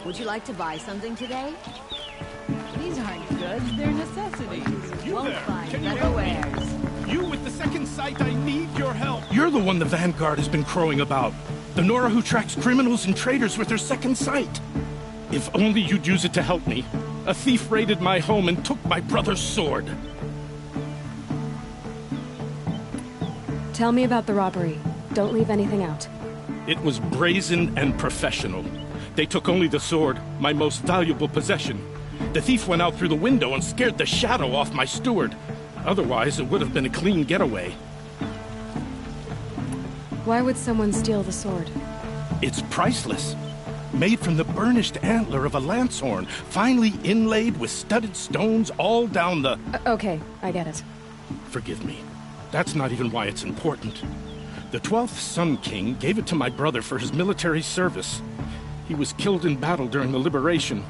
Would you like to buy something today? These aren't goods, they're necessities. You Won't there? find Can you better help me? wares. You with the second sight, I need your help. You're the one the Vanguard has been crowing about. The Nora who tracks criminals and traitors with her second sight. If only you'd use it to help me. A thief raided my home and took my brother's sword. Tell me about the robbery. Don't leave anything out. It was brazen and professional. They took only the sword, my most valuable possession. The thief went out through the window and scared the shadow off my steward. Otherwise, it would have been a clean getaway. Why would someone steal the sword? It's priceless. Made from the burnished antler of a lancehorn, finely inlaid with studded stones all down the... Okay, I get it. Forgive me. That's not even why it's important. The 12th Sun King gave it to my brother for his military service. He was killed in battle during the Liberation.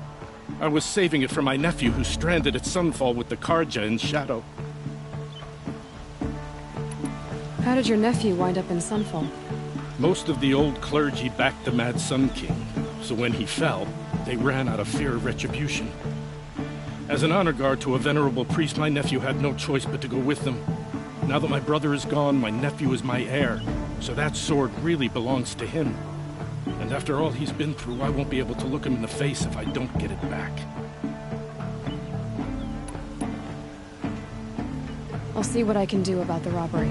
I was saving it for my nephew who's stranded at Sunfall with the Karja in Shadow. How did your nephew wind up in Sunfall? Most of the old clergy backed the Mad Sun King, so when he fell, they ran out of fear of retribution. As an honor guard to a venerable priest, my nephew had no choice but to go with them. Now that my brother is gone, my nephew is my heir, so that sword really belongs to him. And after all he's been through, I won't be able to look him in the face if I don't get it back. I'll see what I can do about the robbery.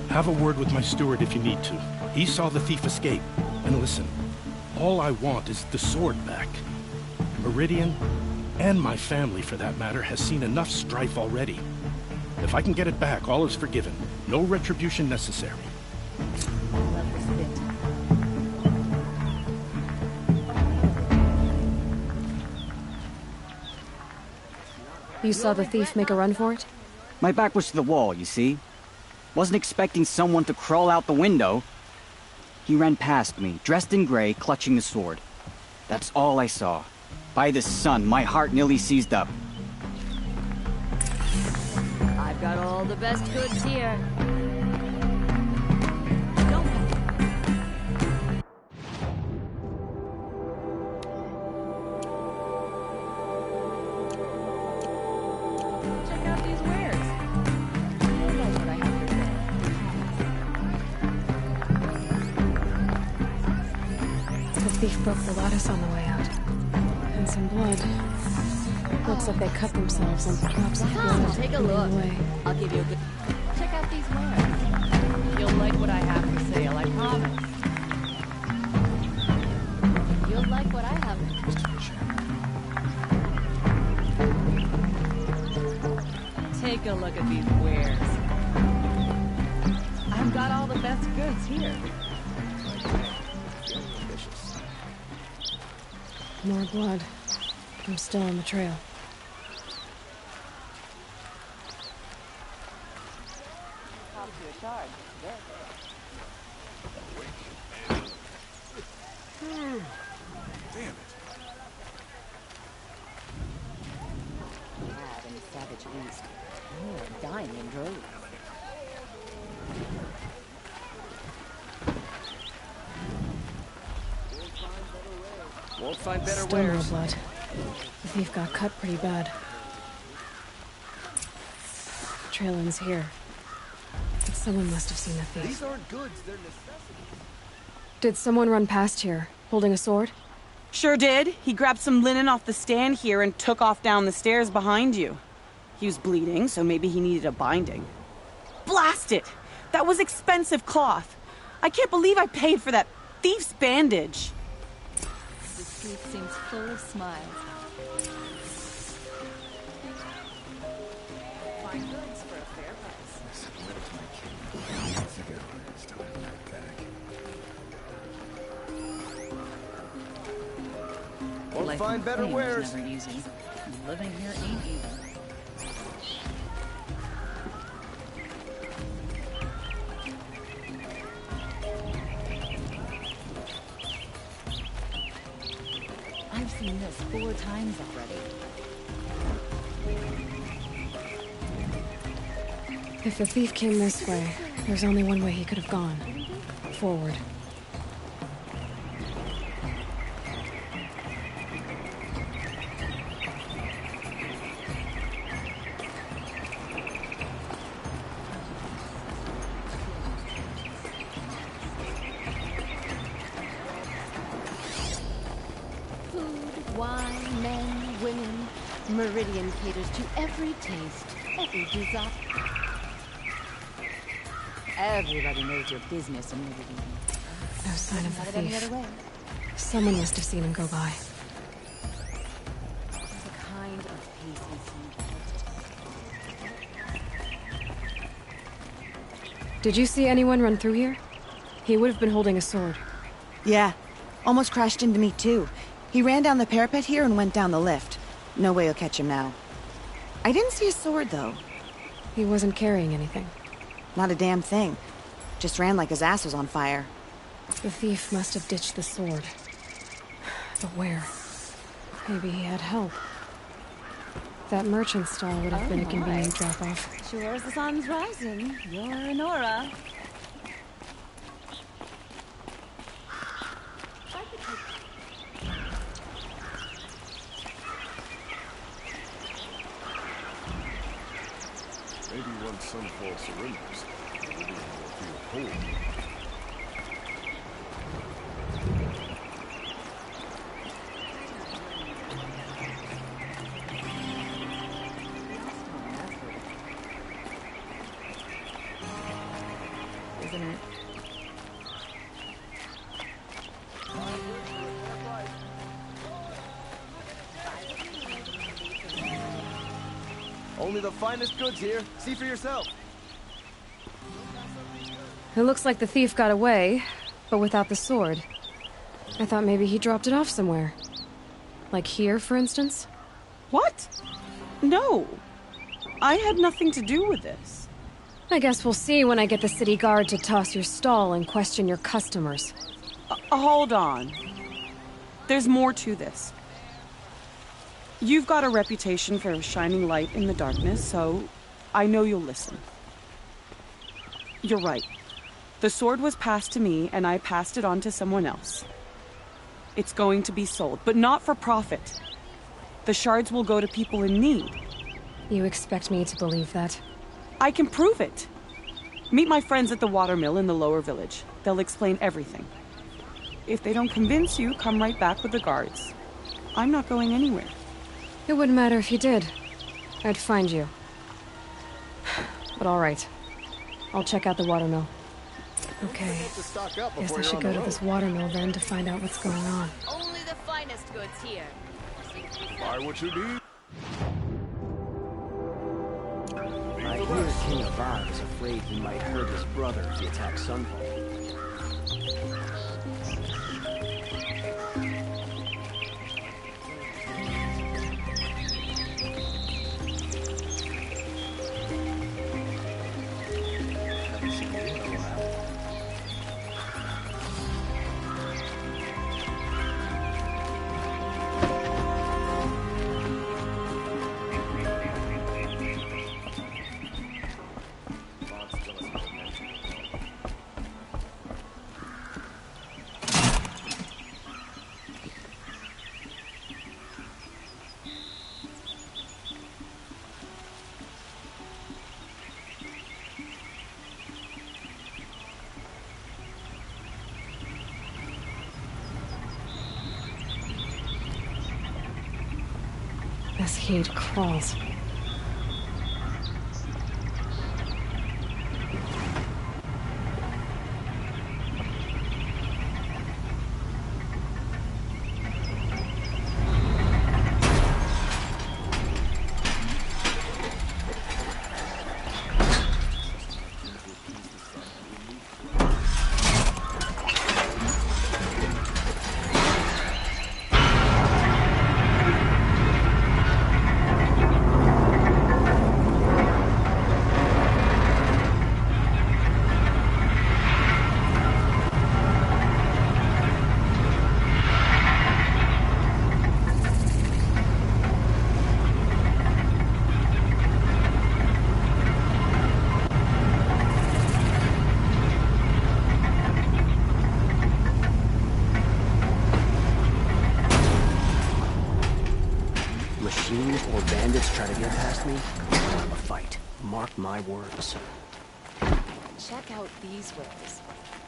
Have a word with my steward if you need to. He saw the thief escape. And listen, all I want is the sword back. Meridian, and my family for that matter, has seen enough strife already. If I can get it back, all is forgiven. No retribution necessary. Love this bit. You saw the thief make a run for it? My back was to the wall, you see? Wasn't expecting someone to crawl out the window. He ran past me, dressed in gray, clutching the sword. That's all I saw. By the sun, my heart nearly seized up. I've got all the best goods here. Don't Check out these wares. you know what I have to say. The thief broke the lattice on the way out. And some blood. Looks like they cut themselves on drops of Come, blood. take a along look. the way. I'll give you a good... Check out these wares. You'll like what I have for sale, I promise. You'll like what I have. Take a look at these wares. I've got all the best goods here. More blood. I'm still on the trail. Mad and savage beast. You're dying in droves. Won't find better Still more wares. blood. The thief got cut pretty bad. Trail ends here. But someone must have seen the thief. These aren't goods, they're necessities. Did someone run past here, holding a sword? Sure did. He grabbed some linen off the stand here and took off down the stairs behind you. He was bleeding, so maybe he needed a binding. Blast it! That was expensive cloth. I can't believe I paid for that thief's bandage. The street seems full of smiles. Fine goods for a fair price. Won't Life find in better Queen was wares. never easy. Living here ain't either. I've seen this 4 times already. If the thief came this way, there's only one way he could have gone. Forward. Meridian caters to every taste, every desire. Everybody knows your business in Meridian. No sign of Not the any thief. other way. Someone must have seen him go by. There's a kind of peace we see. Did you see anyone run through here? He would have been holding a sword. Yeah. Almost crashed into me, too. He ran down the parapet here and went down the lift. No way you'll catch him now. I didn't see a sword, though. He wasn't carrying anything. Not a damn thing. Just ran like his ass was on fire. The thief must have ditched the sword. But where? Maybe he had help. That merchant stall would have been a convenient drop-off. Sure as the sun's rising, you're an aura. Maybe once Sunfall surrenders, Meridian will feel whole. Isn't it? Only the finest goods here. See for yourself. It looks like the thief got away, but without the sword. I thought maybe he dropped it off somewhere. Like here, for instance? What? No. I had nothing to do with this. I guess we'll see when I get the city guard to toss your stall and question your customers. Hold on. There's more to this. You've got a reputation for shining light in the darkness, so I know you'll listen. You're right. The sword was passed to me, and I passed it on to someone else. It's going to be sold, but not for profit. The shards will go to people in need. You expect me to believe that? I can prove it. Meet my friends at the watermill in the lower village. They'll explain everything. If they don't convince you, come right back with the guards. I'm not going anywhere. It wouldn't matter if you did. I'd find you. But all right. I'll check out the watermill. Okay. Guess I should go to this watermill then to find out what's going on. Only the finest goods here. Buy what you need. I hear King Avad is afraid he might hurt his brother if he attacks Sunfall. This heat crawls. Machines or bandits try to get past me, I'll have a fight. Mark my words. Check out these wares.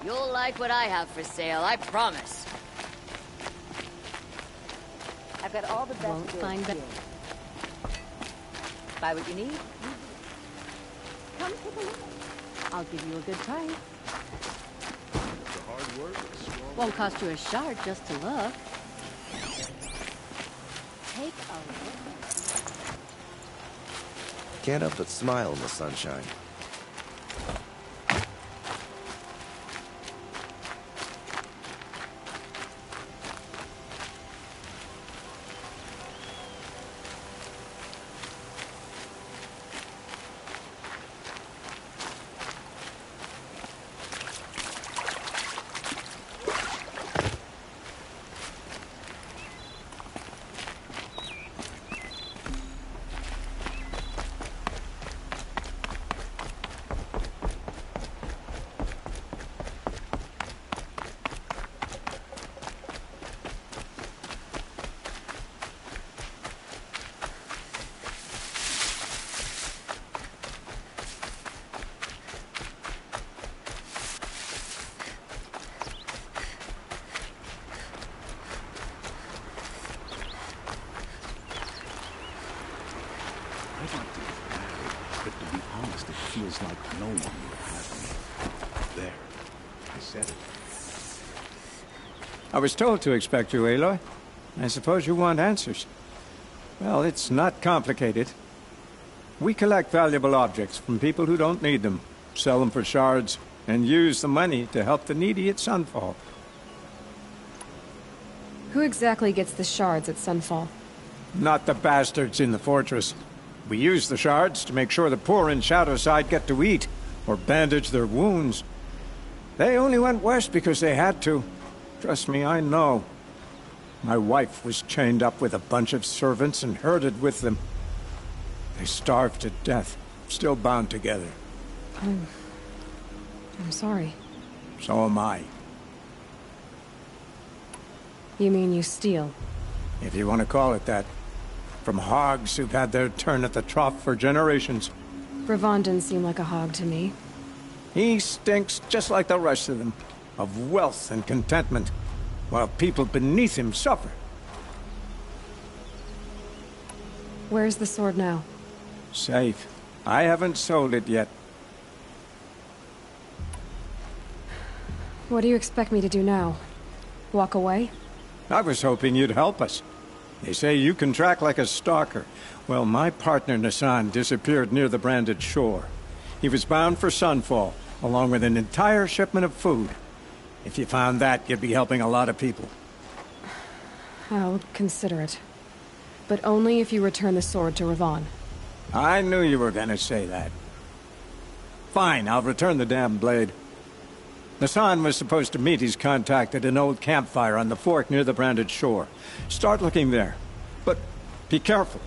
You'll like what I have for sale, I promise. I've got all the best Won't goods find here. Buy what you need. Come take a look. I'll give you a good price. The hard work, strong. Won't cost you a shard just to look. Take a look. Can't help but smile in the sunshine. I'd like to get married, but to be honest, it feels like no one would have me. There. I said it. I was told to expect you, Aloy. I suppose you want answers. Well, it's not complicated. We collect valuable objects from people who don't need them, sell them for shards, and use the money to help the needy at Sunfall. Who exactly gets the shards at Sunfall? Not the bastards in the fortress. We use the shards to make sure the poor in Shadowside get to eat, or bandage their wounds. They only went west because they had to. Trust me, I know. My wife was chained up with a bunch of servants and herded with them. They starved to death, still bound together. I'm sorry. So am I. You mean you steal? If you want to call it that. From hogs who've had their turn at the trough for generations. Ravon didn't seem like a hog to me. He stinks just like the rest of them, of wealth and contentment, while people beneath him suffer. Where's the sword now? Safe. I haven't sold it yet. What do you expect me to do now? Walk away? I was hoping you'd help us. They say you can track like a stalker. Well, my partner Nassan disappeared near the Branded Shore. He was bound for Sunfall, along with an entire shipment of food. If you found that, you'd be helping a lot of people. I'll consider it. But only if you return the sword to Ravon. I knew you were gonna say that. Fine, I'll return the damn blade. Nassan was supposed to meet his contact at an old campfire on the fork near the Branded Shore. Start looking there. But be careful.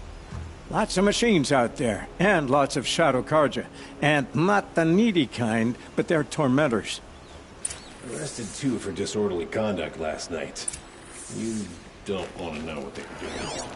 Lots of machines out there, and lots of Shadow Karja. And not the needy kind, but they're tormentors. Arrested two for disorderly conduct last night. You don't want to know what they were doing.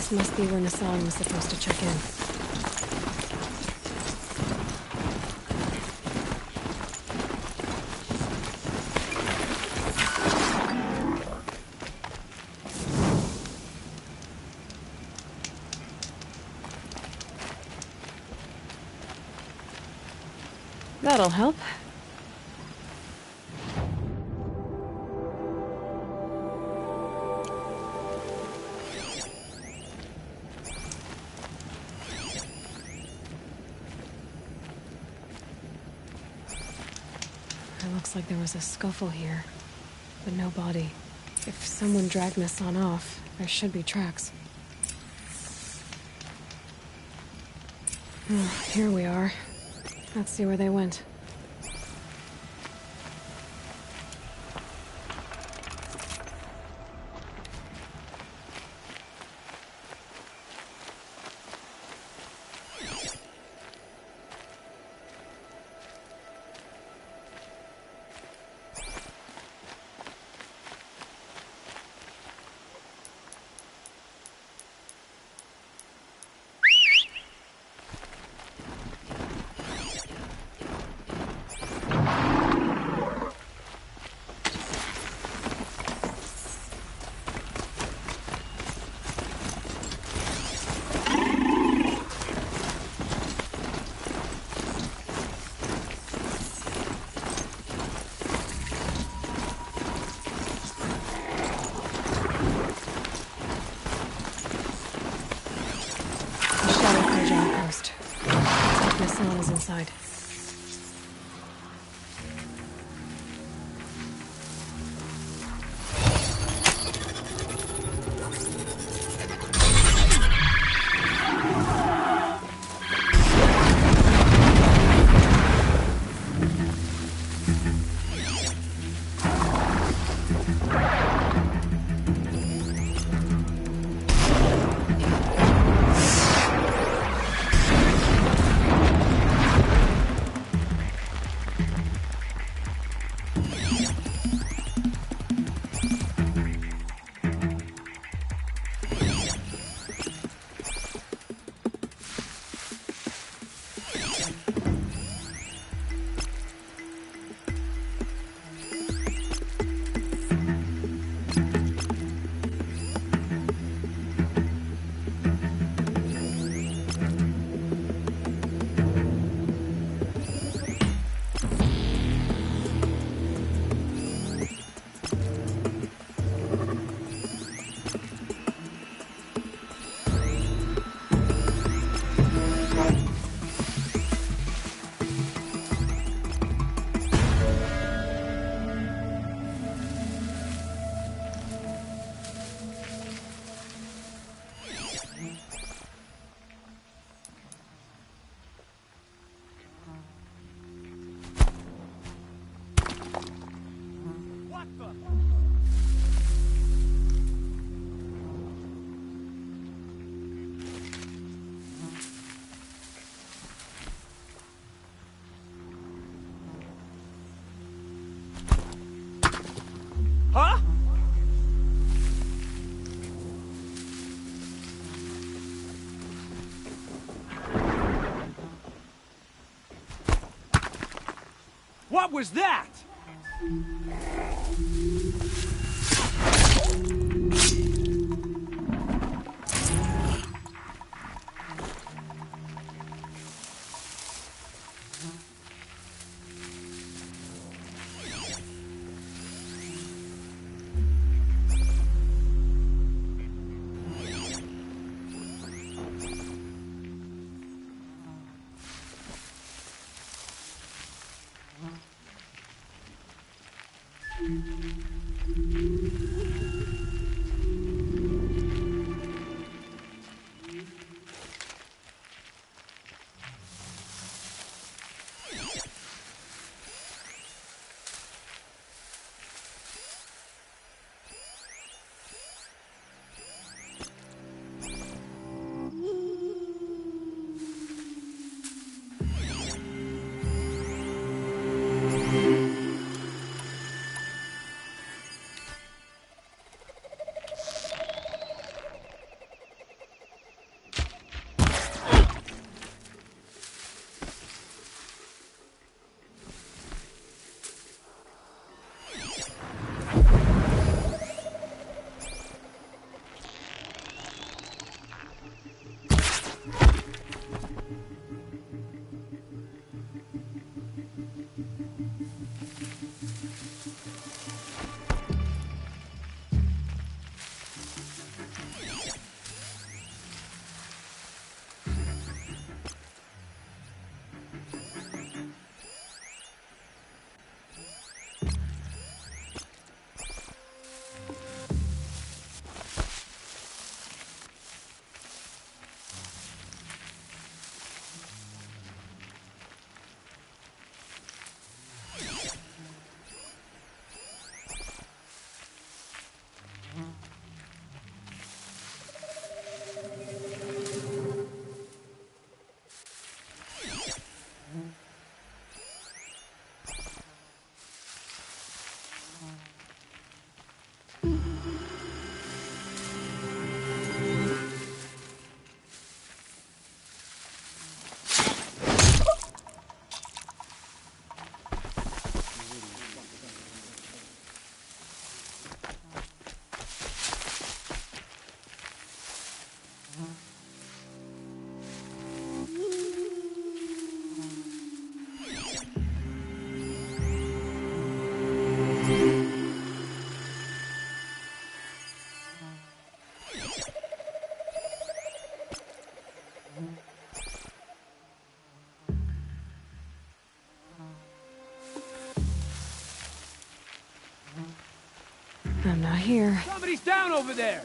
This must be where Nassan was supposed to check in. That'll help. It looks like there was a scuffle here, but no body. If someone dragged Nassan off, there should be tracks. Oh, here we are. Let's see where they went. Nassan is inside. What was that? I'm not here. Somebody's down over there!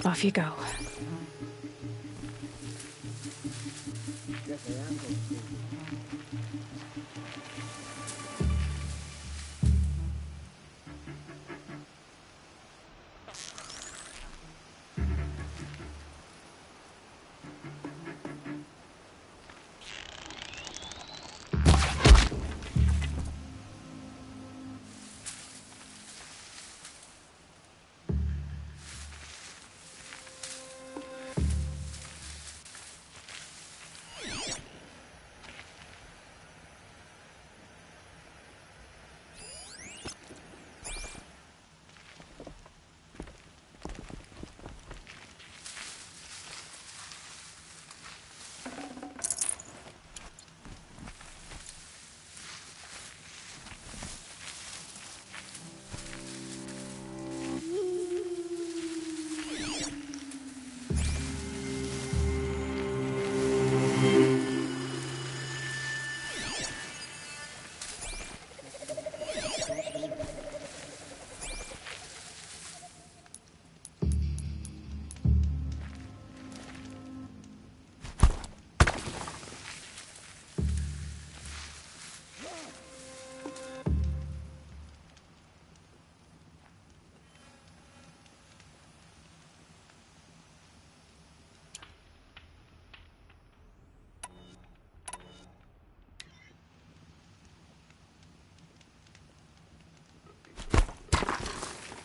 Off you go.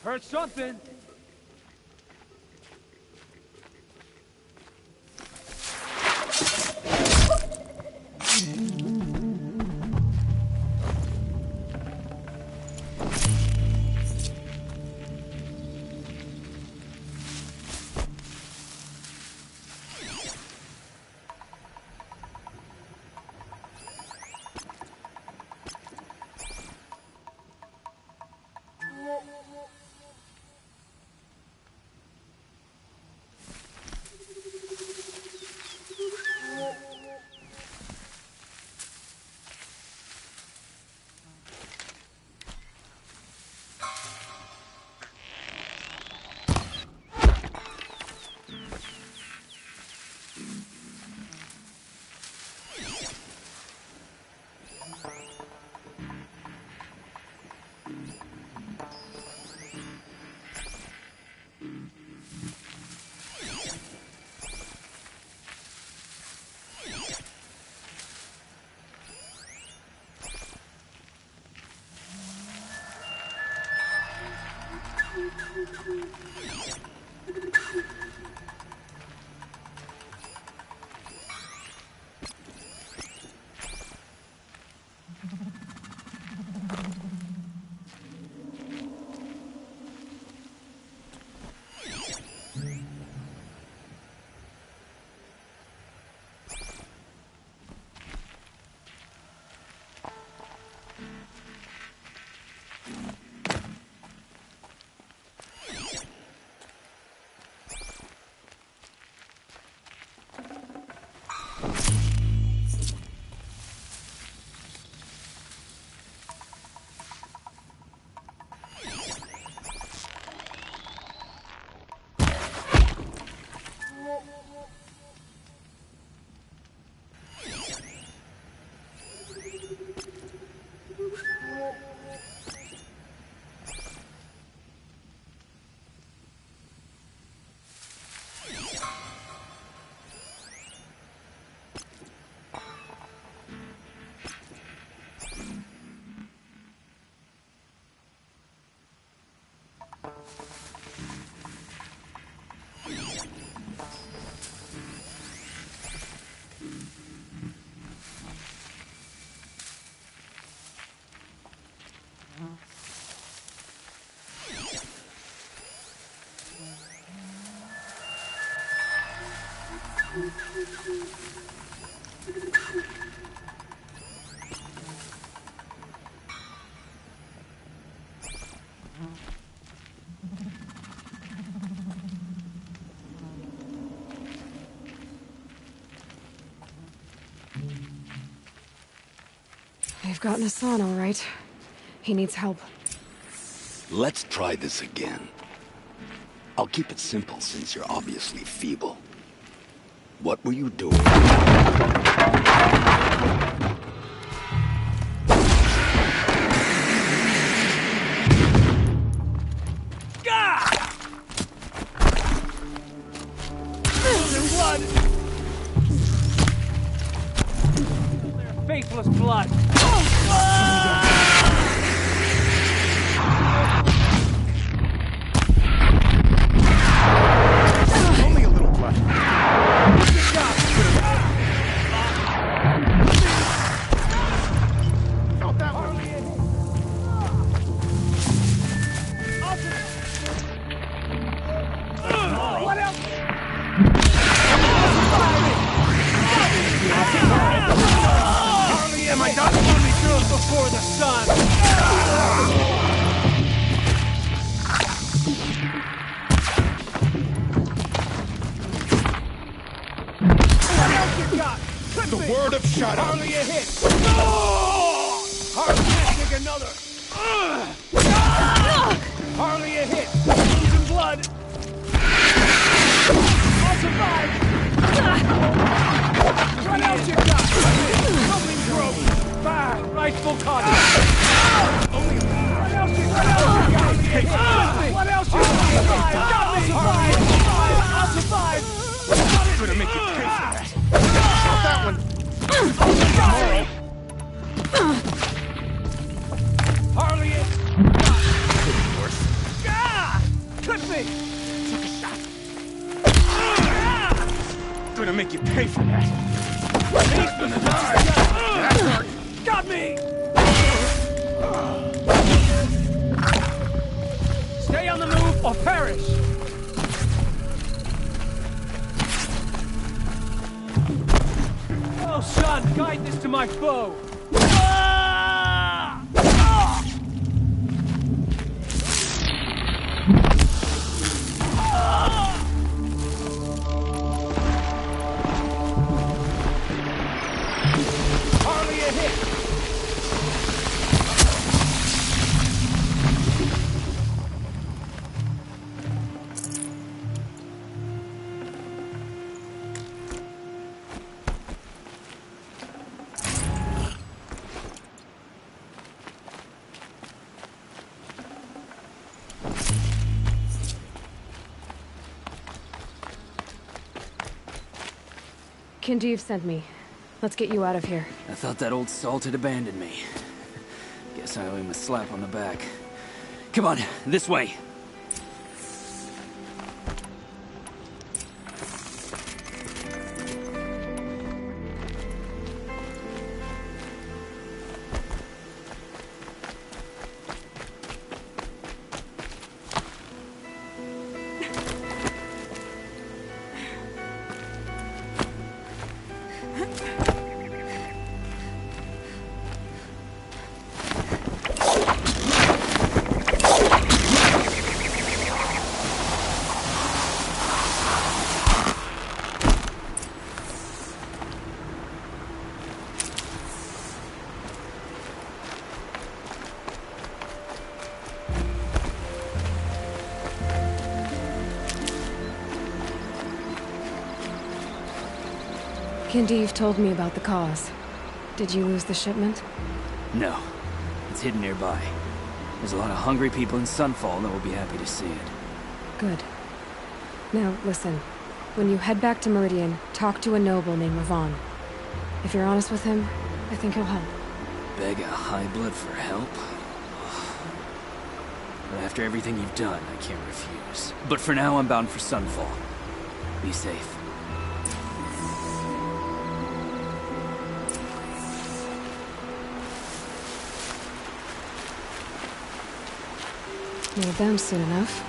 Heard something. They've gotten Hassan, all right. He needs help. Let's try this again. I'll keep it simple since you're obviously feeble. What were you doing? Faithless blood! Only a little blood. Felt that one. What else? Am I done? Let me through it before the sun! What else you got? The word of shadow. Hardly a hit! Hardly a dig another! Hardly a hit! Losing blood! I'll survive! What else you got? Something broke! Fire! Rightful caution! What else you got? What else you got? Got me! I'll survive! I'm gonna make you pay for that. Felt that one. Harley it! Cut me! Took a shot. Gonna make you pay for that. He's gonna die. That hurt. Got me! Stay on the move or perish! Oh, son, guide this to my foe! Hardly a hit! Kinjeev sent me. Let's get you out of here. I thought that old salt had abandoned me. Guess I owe him a slap on the back. Come on, this way. Kinjeev told me about the cause. Did you lose the shipment? No. It's hidden nearby. There's a lot of hungry people in Sunfall that will be happy to see it. Good. Now, listen. When you head back to Meridian, talk to a noble named Ravon. If you're honest with him, I think he'll help. Beg a high blood for help? But after everything you've done, I can't refuse. But for now, I'm bound for Sunfall. Be safe. Need them soon enough.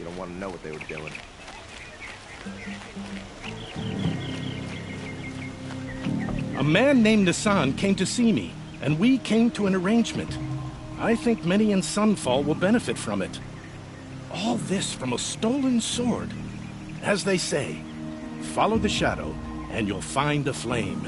You don't want to know what they were doing. A man named Nassan came to see me, and we came to an arrangement. I think many in Sunfall will benefit from it. All this from a stolen sword. As they say, follow the shadow, and you'll find a flame.